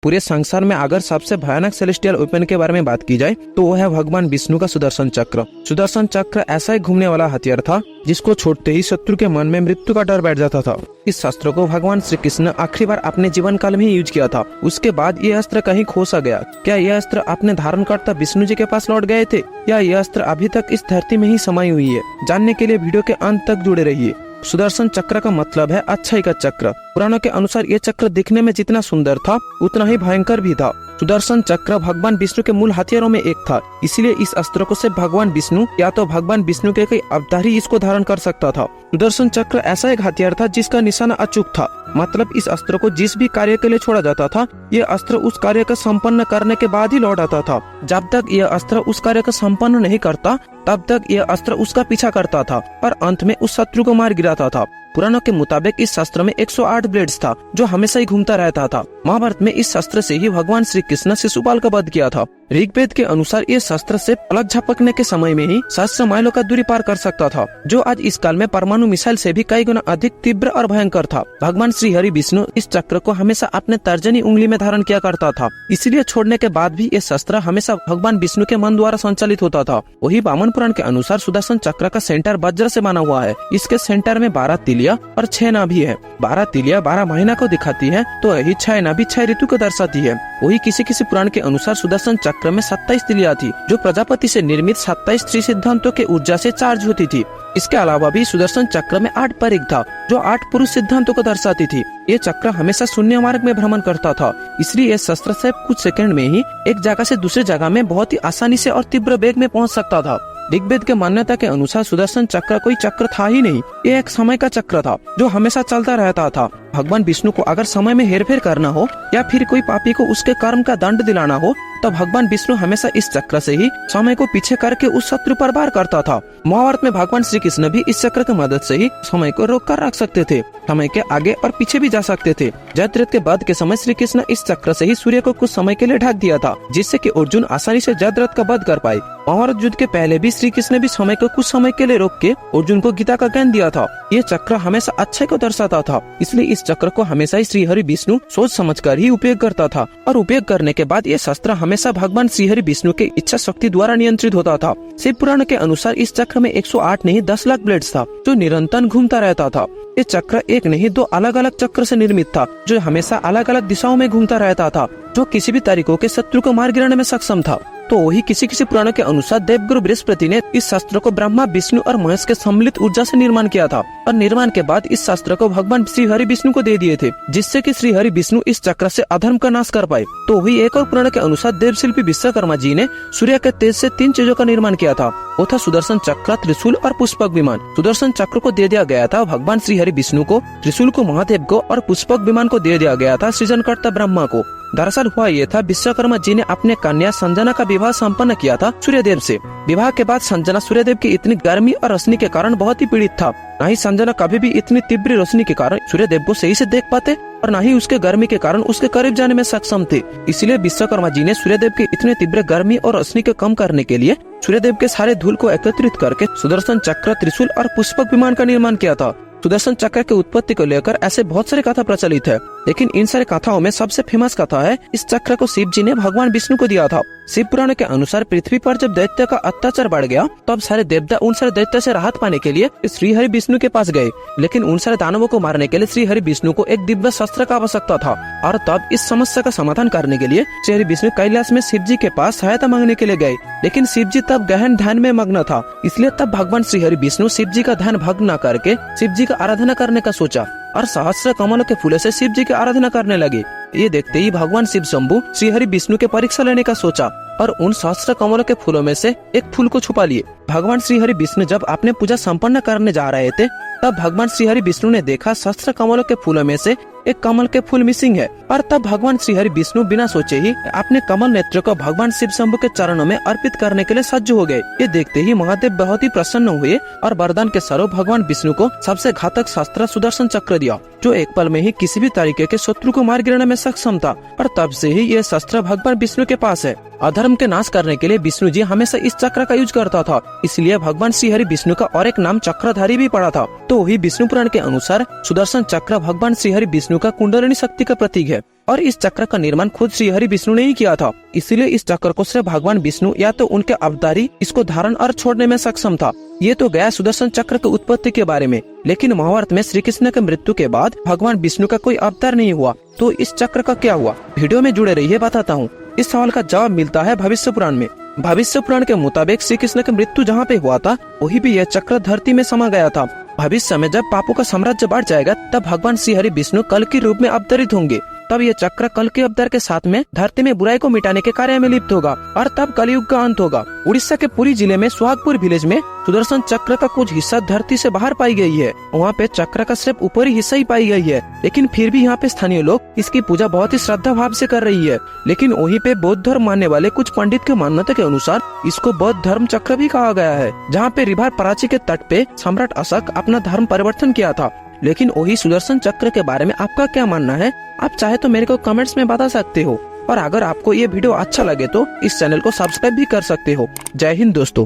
पूरे संसार में अगर सबसे भयानक सेलेस्टियल वेपन के बारे में बात की जाए तो वो है भगवान विष्णु का सुदर्शन चक्र। सुदर्शन चक्र ऐसा ही घूमने वाला हथियार था जिसको छोड़ते ही शत्रु के मन में मृत्यु का डर बैठ जाता था। इस शस्त्र को भगवान श्री कृष्ण ने आखिरी बार अपने जीवन काल में ही यूज किया था। उसके बाद ये अस्त्र कहीं खो सा गया। क्या यह अस्त्र अपने धारण करता विष्णु जी के पास लौट गए थे या यह अस्त्र अभी तक इस धरती में ही समाई हुई है? जानने के लिए वीडियो के अंत तक जुड़े रहिए। सुदर्शन चक्र का मतलब है अच्छाई का चक्र। पुराणों के अनुसार ये चक्र दिखने में जितना सुंदर था उतना ही भयंकर भी था। सुदर्शन चक्र भगवान विष्णु के मूल हथियारों में एक था, इसलिए इस अस्त्र को सिर्फ भगवान विष्णु या तो भगवान विष्णु के कोई अवतार ही इसको धारण कर सकता था। सुदर्शन चक्र ऐसा एक हथियार था जिसका निशाना अचूक था, मतलब इस अस्त्र को जिस भी कार्य के लिए छोड़ा जाता था यह अस्त्र उस कार्य को संपन्न करने के बाद ही लौट आता था। जब तक यह अस्त्र उस कार्य को संपन्न नहीं करता तब तक यह अस्त्र उसका पीछा करता था और अंत में उस शत्रु को मार गिराता था। पुराणों के मुताबिक इस शस्त्र में 108 ब्लेड्स था जो हमेशा ही घूमता रहता था। महाभारत में इस शस्त्र से ही भगवान श्री कृष्ण ने शिशुपाल का वध किया था। ऋग्वेद के अनुसार ये शस्त्र से पलक झपकने के समय में ही सहस्त्र माइलों का दूरी पार कर सकता था, जो आज इस काल में परमाणु मिसाइल से भी कई गुना अधिक तीव्र और भयंकर था। भगवान श्री हरि विष्णु इस चक्र को हमेशा अपने तर्जनी उंगली में धारण किया करता था, इसलिए छोड़ने के बाद भी ये शस्त्र हमेशा भगवान विष्णु के मन द्वारा संचालित होता था। वही वामन पुराण के अनुसार सुदर्शन चक्र का सेंटर वज्र से बना हुआ है। इसके सेंटर में 12 तिलिया और 6 नाभि है। 12 तिलिया 12 महीना को दिखाती है तो यही 6 नाभि 6 ऋतु को दर्शाती है। वही किसी किसी पुराण के अनुसार सुदर्शन चक्र में 27 तिलिया थी जो प्रजापति से निर्मित 27 त्रिसिद्धांतों के ऊर्जा से चार्ज होती थी। इसके अलावा भी सुदर्शन चक्र में 8 परिघ था जो 8 पुरुष सिद्धांतों को दर्शाती थी। ये चक्र हमेशा शून्य मार्ग में भ्रमण करता था, इसलिए ये शस्त्र से कुछ सेकंड में ही एक जगह से दूसरी जगह में बहुत ही आसानी से और तीव्र वेग में पहुंच सकता था। ऋग्वेद के मान्यता के अनुसार सुदर्शन चक्र कोई चक्र था ही नहीं, ये एक समय का चक्र था जो हमेशा चलता रहता था। भगवान विष्णु को अगर समय में हेरफेर करना हो या फिर कोई पापी को उसके कर्म का दंड दिलाना हो तो भगवान विष्णु हमेशा इस चक्र से ही समय को पीछे करके उस शत्रु पर वार करता था। महाभारत में भगवान श्री कृष्ण भी इस चक्र की मदद से ही समय को रोक कर रख सकते थे, समय के आगे और पीछे भी जा सकते थे। जयद्रथ के वध के समय श्री कृष्ण इस चक्र से ही सूर्य को कुछ समय के लिए ढक दिया था, जिससे कि अर्जुन आसानी से जयद्रथ का वध कर पाए। महाभारत युद्ध के पहले भी श्री कृष्ण भी समय को कुछ समय के लिए रोक के अर्जुन को गीता का ज्ञान दिया था। ये चक्र हमेशा अच्छाई को दर्शाता था, इसलिए इस चक्र को हमेशा ही श्री हरि विष्णु सोच समझकर ही उपयोग करता था और उपयोग करने के बाद ये शस्त्र हमेशा भगवान श्री हरि विष्णु के इच्छा शक्ति द्वारा नियंत्रित होता था। शिव पुराण के अनुसार इस चक्र में 108 नहीं 10 लाख ब्लेड्स था जो निरंतर घूमता रहता था। ये चक्र एक नहीं 2 अलग अलग चक्र से निर्मित था जो हमेशा अलग अलग दिशाओं में घूमता रहता था, जो किसी भी तरीकों के शत्रु को मार गिराने में सक्षम था। तो वही किसी किसी पुराणों के अनुसार देवगुरु बृहस्पति ने इस शस्त्र को ब्रह्मा विष्णु और महेश के सम्मिलित ऊर्जा से निर्माण किया था और निर्माण के बाद इस शस्त्र को भगवान श्री हरि विष्णु को दे दिए थे, जिससे कि श्री हरि विष्णु इस चक्र से अधर्म का नाश कर पाए। तो वही एक और पुराण के अनुसार देवशिल्पी विश्वकर्मा जी ने सूर्य के तेज से 3 चीजों का निर्माण किया था, वो था सुदर्शन चक्र, त्रिशूल और पुष्पक विमान। सुदर्शन चक्र को दे दिया गया था भगवान श्री हरि विष्णु को, त्रिशूल को महादेव को और पुष्पक विमान को दे दिया गया था सृजनकर्ता ब्रह्मा को। दरअसल हुआ ये था, विश्वकर्मा जी ने अपने कन्या संजना का विवाह संपन्न किया था सूर्यदेव से। विवाह के बाद संजना सूर्यदेव की इतनी गर्मी और रोशनी के कारण बहुत ही पीड़ित था। न ही संजना कभी भी इतनी तीव्र रोशनी के कारण सूर्यदेव को सही से देख पाते और न ही उसके गर्मी के कारण उसके करीब जाने में सक्षम थे। इसलिए विश्वकर्मा जी ने सूर्यदेव के इतने तीव्र गर्मी और रोशनी को कम करने के लिए सूर्यदेव के सारे धूल को एकत्रित करके सुदर्शन चक्र, त्रिशूल और पुष्पक विमान का निर्माण किया था। सुदर्शन चक्र की उत्पत्ति को लेकर ऐसे बहुत सारे कथा प्रचलित है, लेकिन इन सारे कथाओं में सबसे फेमस कथा है इस चक्र को शिव जी ने भगवान विष्णु को दिया था। शिव पुराण के अनुसार पृथ्वी पर जब दैत्य का अत्याचार बढ़ गया तब सारे देवता उन सारे दैत्य से राहत पाने के लिए श्री हरि विष्णु के पास गए, लेकिन उन सारे दानवों को मारने के लिए श्री हरि विष्णु को एक दिव्य शस्त्र का आवश्यकता था। और तब इस समस्या का समाधान करने के लिए श्री हरि विष्णु कैलाश में शिव जी के पास सहायता मांगने के लिए गए, लेकिन शिव जी तब गहन ध्यान में मग्न था। इसलिए तब भगवान श्री हरि विष्णु शिव जी का ध्यान भंग न करके शिव जी का आराधना करने का सोचा और सहस्त्र कमलों के फूलों से शिव जी की आराधना करने लगे। ये देखते ही भगवान शिव शंभु श्री हरि विष्णु के परीक्षा लेने का सोचा और उन सहस्त्र कमलों के फूलों में से एक फूल को छुपा लिए। भगवान श्री हरि विष्णु जब अपने पूजा संपन्न करने जा रहे थे तब भगवान श्री हरि विष्णु ने देखा सहस्त्र कमलों के फूलों में से एक कमल के फूल मिसिंग है और तब भगवान श्री हरि विष्णु बिना सोचे ही अपने कमल नेत्र को भगवान शिव शंभु के चरणों में अर्पित करने के लिए सज्ज हो गए। ये देखते ही महादेव बहुत ही प्रसन्न हुए और वरदान के स्वरूप भगवान विष्णु को सबसे घातक शस्त्र सुदर्शन चक्र दिया, जो एक पल में ही किसी भी तरीके के शत्रु को मार गिराने में सक्षम था और तब से ही ये शस्त्र भगवान विष्णु के पास है। अधर्म के नाश करने के लिए विष्णु जी हमेशा इस चक्र का यूज करता था, इसलिए भगवान श्री हरि विष्णु का और एक नाम चक्रधारी भी पड़ा था। तो वही विष्णु पुराण के अनुसार सुदर्शन चक्र भगवान श्री हरि विष्णु का कुंडलिनी शक्ति का प्रतीक है और इस चक्र का निर्माण खुद श्री हरि विष्णु ने ही किया था। इसलिए इस चक्र को सिर्फ भगवान विष्णु या तो उनके अवतारी इसको धारण और छोड़ने में सक्षम था। ये तो गया सुदर्शन चक्र की उत्पत्ति के बारे में, लेकिन महाभारत में श्री कृष्ण के मृत्यु के बाद भगवान विष्णु का कोई अवतार नहीं हुआ, तो इस चक्र का क्या हुआ? वीडियो में जुड़े रहिए, बताता हूँ। इस सवाल का जवाब मिलता है भविष्य पुराण में। भविष्य पुराण के मुताबिक श्री कृष्ण की मृत्यु जहाँ पे हुआ था वही भी यह चक्र धरती में समा गया था। भविष्य में जब पापों का साम्राज्य बढ़ जाएगा तब भगवान श्री हरि विष्णु कल के रूप में अवतरित होंगे। तब यह चक्र कल के अवतार के साथ में धरती में बुराई को मिटाने के कार्य में लिप्त होगा और तब कलयुग का अंत होगा। उड़ीसा के पुरी जिले में सुहागपुर विलेज में सुदर्शन चक्र का कुछ हिस्सा धरती से बाहर पाई गई है। वहाँ पे चक्र का सिर्फ ऊपरी हिस्सा ही पाई गई है, लेकिन फिर भी यहाँ पे स्थानीय लोग इसकी पूजा बहुत ही श्रद्धा भाव से कर रही है। लेकिन वहीं पे बौद्ध धर्म मानने वाले कुछ पंडित के मान्यता के अनुसार इसको बौद्ध धर्म चक्र भी कहा गया है, जहाँ पे रिवर प्राची के तट पे सम्राट अशोक अपना धर्म परिवर्तन किया था। लेकिन वही सुदर्शन चक्र के बारे में आपका क्या मानना है? आप चाहे तो मेरे को कमेंट्स में बता सकते हो और अगर आपको ये वीडियो अच्छा लगे तो इस चैनल को सब्सक्राइब भी कर सकते हो। जय हिंद दोस्तों।